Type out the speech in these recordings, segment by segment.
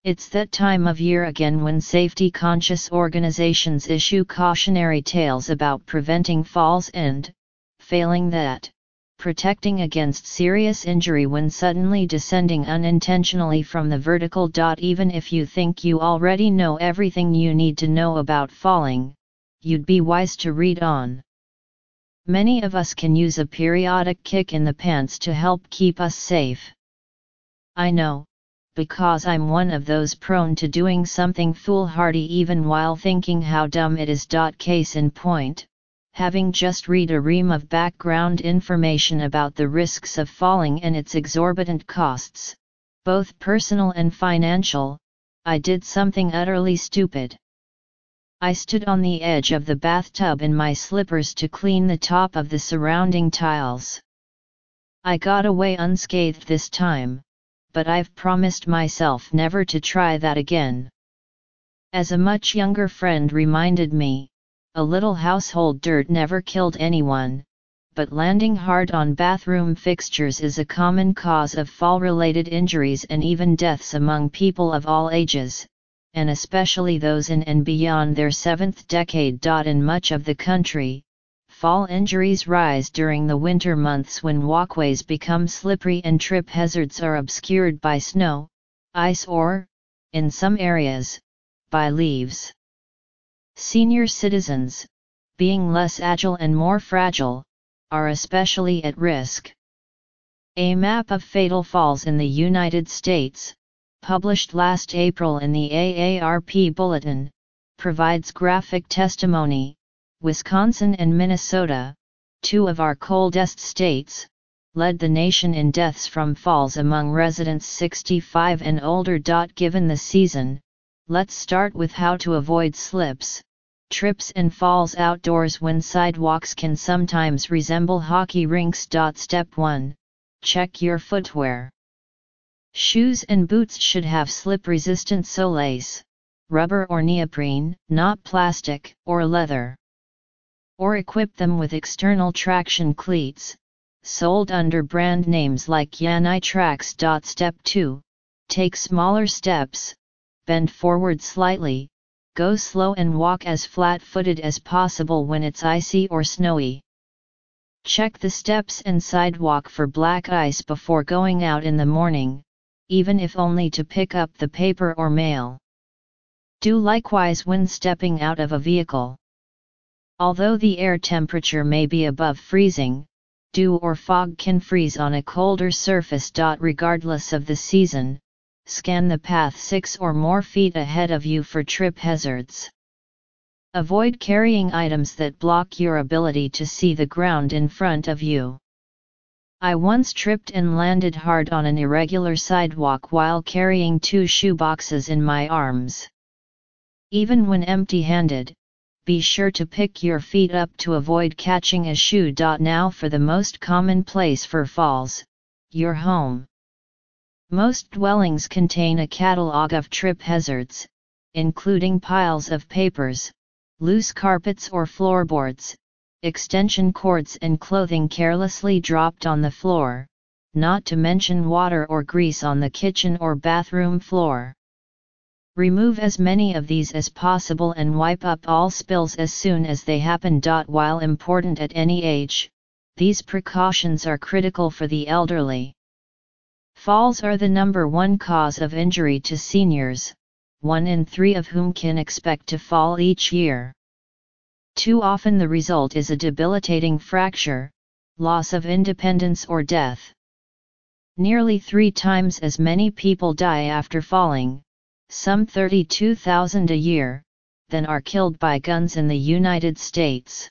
It's that time of year again when safety-conscious organizations issue cautionary tales about preventing falls and, failing that, protecting against serious injury when suddenly descending unintentionally from the vertical. Even if you think you already know everything you need to know about falling, you'd be wise to read on. Many of us can use a periodic kick in the pants to help keep us safe. I know, because I'm one of those prone to doing something foolhardy even while thinking how dumb it is. Case in point, having just read a ream of background information about the risks of falling and its exorbitant costs, both personal and financial, I did something utterly stupid. I stood on the edge of the bathtub in my slippers to clean the top of the surrounding tiles. I got away unscathed this time, but I've promised myself never to try that again. As a much younger friend reminded me, a little household dirt never killed anyone, but landing hard on bathroom fixtures is a common cause of fall-related injuries and even deaths among people of all ages, and especially those in and beyond their seventh decade. In much of the country, fall injuries rise during the winter months when walkways become slippery and trip hazards are obscured by snow, ice or, in some areas, by leaves. Senior citizens, being less agile and more fragile, are especially at risk. A map of fatal falls in the United States, published last April in the AARP Bulletin, provides graphic testimony. Wisconsin and Minnesota, two of our coldest states, led the nation in deaths from falls among residents 65 and older. Given the season, let's start with how to avoid slips, trips and falls outdoors when sidewalks can sometimes resemble hockey rinks. Step 1. Check your footwear. Shoes and boots should have slip-resistant soles, rubber or neoprene, not plastic or leather. Or equip them with external traction cleats, sold under brand names like Yanitrax. Step 2. Take smaller steps, bend forward slightly, go slow and walk as flat-footed as possible when it's icy or snowy. Check the steps and sidewalk for black ice before going out in the morning, even if only to pick up the paper or mail. Do likewise when stepping out of a vehicle. Although the air temperature may be above freezing, dew or fog can freeze on a colder surface. Regardless of the season, scan the path 6 or more feet ahead of you for trip hazards. Avoid carrying items that block your ability to see the ground in front of you. I once tripped and landed hard on an irregular sidewalk while carrying 2 shoeboxes in my arms. Even when empty-handed, be sure to pick your feet up to avoid catching a shoe. Now for the most common place for falls, your home. Most dwellings contain a catalog of trip hazards, including piles of papers, loose carpets or floorboards, extension cords and clothing carelessly dropped on the floor, not to mention water or grease on the kitchen or bathroom floor. Remove as many of these as possible and wipe up all spills as soon as they happen. While important at any age, these precautions are critical for the elderly. Falls are the #1 cause of injury to seniors, 1 in 3 of whom can expect to fall each year. Too often the result is a debilitating fracture, loss of independence or death. Nearly 3 times as many people die after falling, some 32,000 a year, than are killed by guns in the United States.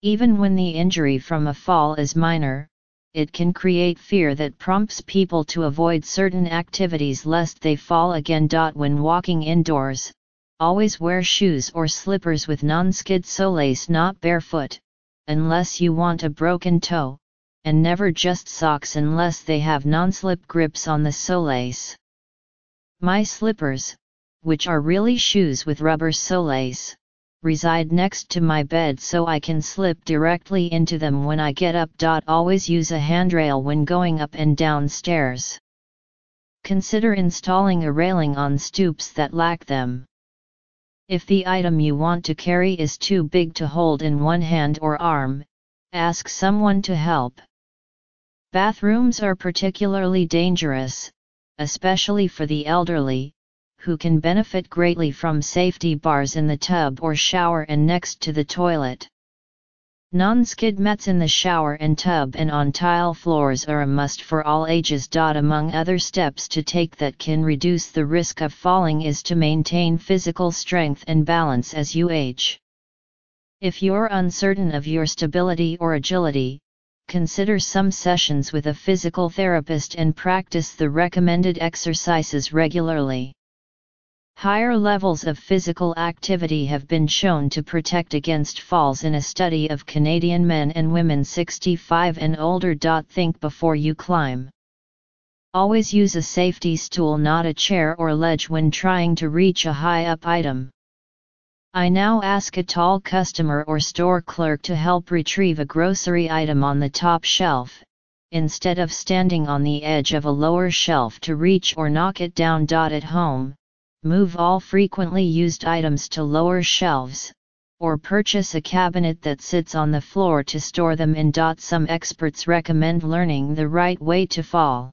Even when the injury from a fall is minor, it can create fear that prompts people to avoid certain activities lest they fall again. When walking indoors, always wear shoes or slippers with non-skid soles, not barefoot, unless you want a broken toe, and never just socks unless they have non-slip grips on the soles. My slippers, which are really shoes with rubber soles, reside next to my bed so I can slip directly into them when I get up. Always use a handrail when going up and down stairs. consider installing a railing on stoops that lack them. If the item you want to carry is too big to hold in one hand or arm, ask someone to help. Bathrooms are particularly dangerous, especially for the elderly, who can benefit greatly from safety bars in the tub or shower and next to the toilet. Non-skid mats in the shower and tub and on tile floors are a must for all ages. Among other steps to take that can reduce the risk of falling is to maintain physical strength and balance as you age. If you're uncertain of your stability or agility, consider some sessions with a physical therapist and practice the recommended exercises regularly. Higher levels of physical activity have been shown to protect against falls in a study of Canadian men and women 65 and older. Think before you climb. Always use a safety stool, not a chair or ledge, when trying to reach a high-up item. I now ask a tall customer or store clerk to help retrieve a grocery item on the top shelf, instead of standing on the edge of a lower shelf to reach or knock it down. At home, move all frequently used items to lower shelves, or purchase a cabinet that sits on the floor to store them in. Some experts recommend learning the right way to fall.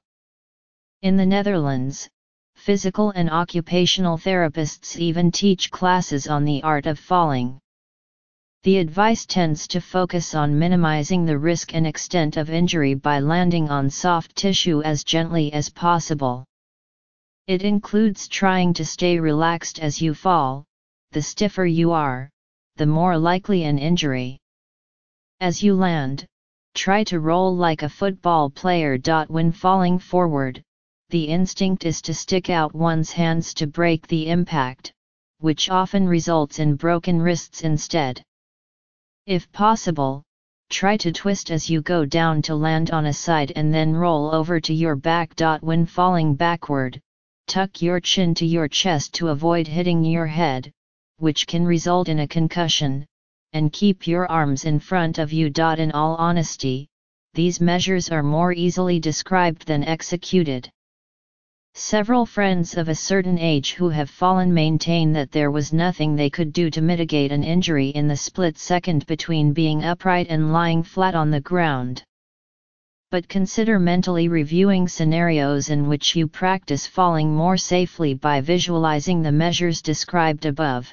In the Netherlands, physical and occupational therapists even teach classes on the art of falling. The advice tends to focus on minimizing the risk and extent of injury by landing on soft tissue as gently as possible. It includes trying to stay relaxed as you fall. The stiffer you are, the more likely an injury. As you land, try to roll like a football player. When falling forward, the instinct is to stick out one's hands to break the impact, which often results in broken wrists instead. If possible, try to twist as you go down to land on a side and then roll over to your back. When falling backward, tuck your chin to your chest to avoid hitting your head, which can result in a concussion, and keep your arms in front of you. In all honesty, these measures are more easily described than executed. Several friends of a certain age who have fallen maintain that there was nothing they could do to mitigate an injury in the split second between being upright and lying flat on the ground. But consider mentally reviewing scenarios in which you practice falling more safely by visualizing the measures described above.